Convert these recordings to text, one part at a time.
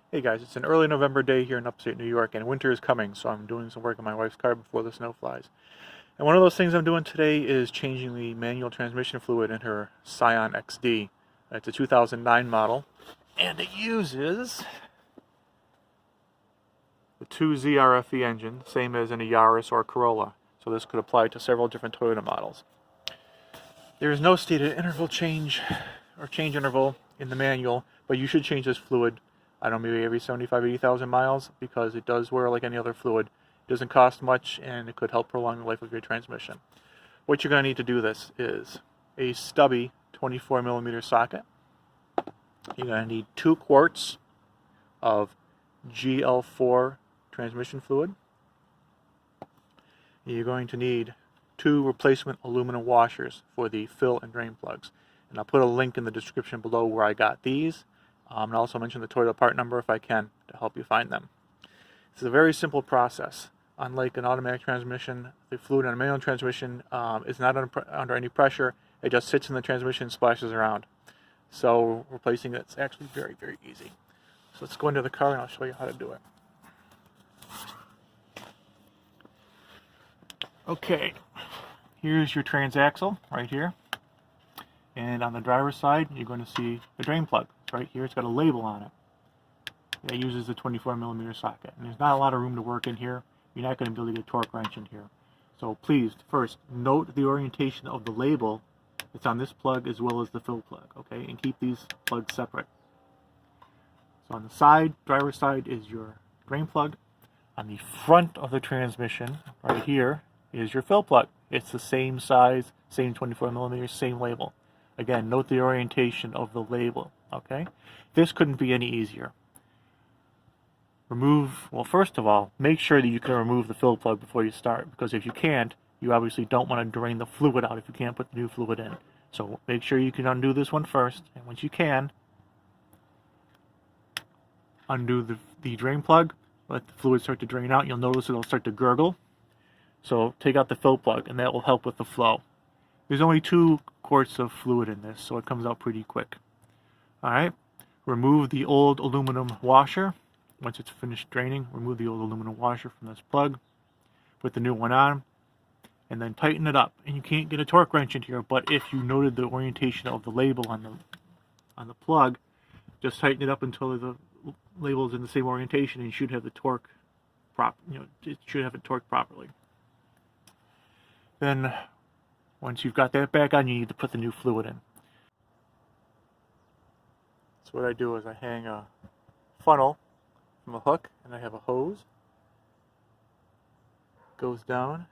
Hey guys, it's an early November day here in upstate New York, and winter is coming, so I'm doing some work on my wife's car before the snow flies. And one of those things I'm doing today is changing the manual transmission fluid in her Scion XD. It's a 2009 model, and it uses the 2ZRFE engine, same as in a Yaris or Corolla. So this could apply to several different Toyota models. There is no stated interval change or change interval in the manual, but you should change this fluid, I don't know, maybe every 80,000 miles, because it does wear like any other fluid. It doesn't cost much, and it could help prolong the life of your transmission. What you're going to need to do this is a stubby 24mm socket. You're going to need 2 quarts of GL4 transmission fluid. You're going to need 2 replacement aluminum washers for the fill and drain plugs. And I'll put a link in the description below where I got these. And I'll also mention the Toyota part number if I can to help you find them. It's a very simple process. Unlike an automatic transmission, the fluid in a manual transmission is not under any pressure. It just sits in the transmission and splashes around. So replacing it's actually very, very easy. So let's go into the car and I'll show you how to do it. Okay, here's your transaxle right here. And on the driver's side, you're going to see the drain plug. Right here, it's got a label on it that uses the 24mm socket. And there's not a lot of room to work in here. You're not going to be able to get a torque wrench in here. So please, first, note the orientation of the label that's on this plug as well as the fill plug, okay? And keep these plugs separate. So on the side, driver's side, is your drain plug. On the front of the transmission, right here, is your fill plug. It's the same size, same 24mm, same label. Again, note the orientation of the label, okay? This couldn't be any easier. Well, first of all, make sure that you can remove the fill plug before you start, because if you can't, you obviously don't want to drain the fluid out if you can't put the new fluid in. So make sure you can undo this one first, and once you can, undo the drain plug, let the fluid start to drain out. You'll notice it'll start to gurgle. So take out the fill plug, and that will help with the flow. There's only 2 quarts of fluid in this, so it comes out pretty quick. Alright, remove the old aluminum washer. Once it's finished draining, remove the old aluminum washer from this plug. Put the new one on, and then tighten it up. And you can't get a torque wrench in here, but if you noted the orientation of the label on the plug, just tighten it up until the label is in the same orientation, and you should have the torque it should have it torqued properly. Then once you've got that back on, you need to put the new fluid in. So what I do is I hang a funnel from a hook, and I have a hose. Goes down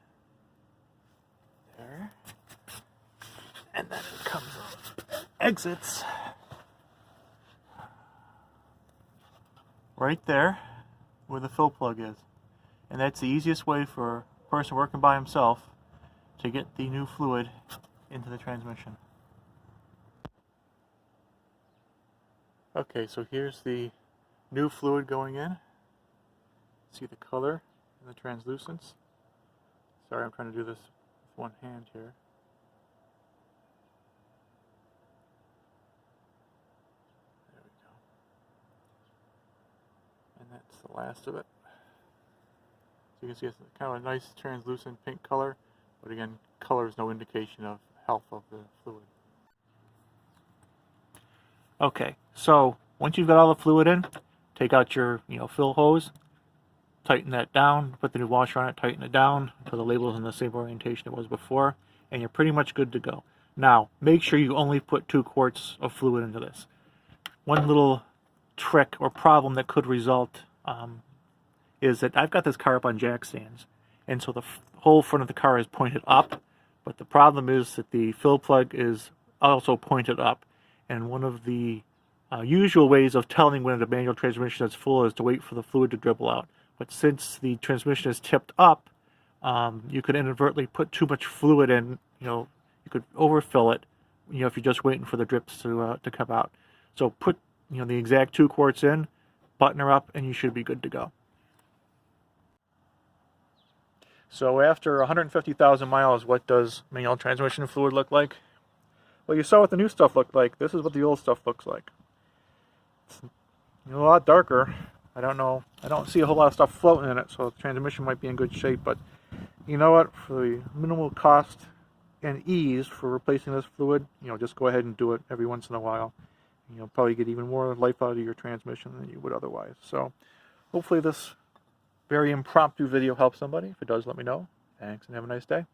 there, and then it comes up, exits right there where the fill plug is. And that's the easiest way for a person working by himself to get the new fluid into the transmission. Okay, so here's the new fluid going in. See the color and the translucence. Sorry, I'm trying to do this with one hand here. There we go. And that's the last of it. So you can see it's kind of a nice translucent pink color. But again, color is no indication of health of the fluid. Okay, so once you've got all the fluid in, take out your fill hose, tighten that down, put the new washer on it, tighten it down until the label is in the same orientation it was before, and you're pretty much good to go. Now, make sure you only put 2 quarts of fluid into this. One little trick or problem that could result is that I've got this car up on jack stands, and so the whole front of the car is pointed up, but the problem is that the fill plug is also pointed up, and one of the usual ways of telling when a manual transmission is full is to wait for the fluid to dribble out. But since the transmission is tipped up, you could inadvertently put too much fluid in. You could overfill it. If you're just waiting for the drips to come out. So put the exact 2 quarts in, button her up, and you should be good to go. So after 150,000 miles, what does manual transmission fluid look like? Well, you saw what the new stuff looked like. This is what the old stuff looks like. It's a lot darker. I don't know. I don't see a whole lot of stuff floating in it, so the transmission might be in good shape. But you know what? For the minimal cost and ease for replacing this fluid, just go ahead and do it every once in a while. You'll probably get even more life out of your transmission than you would otherwise. So hopefully this very impromptu video helps somebody. If it does, let me know. Thanks and have a nice day.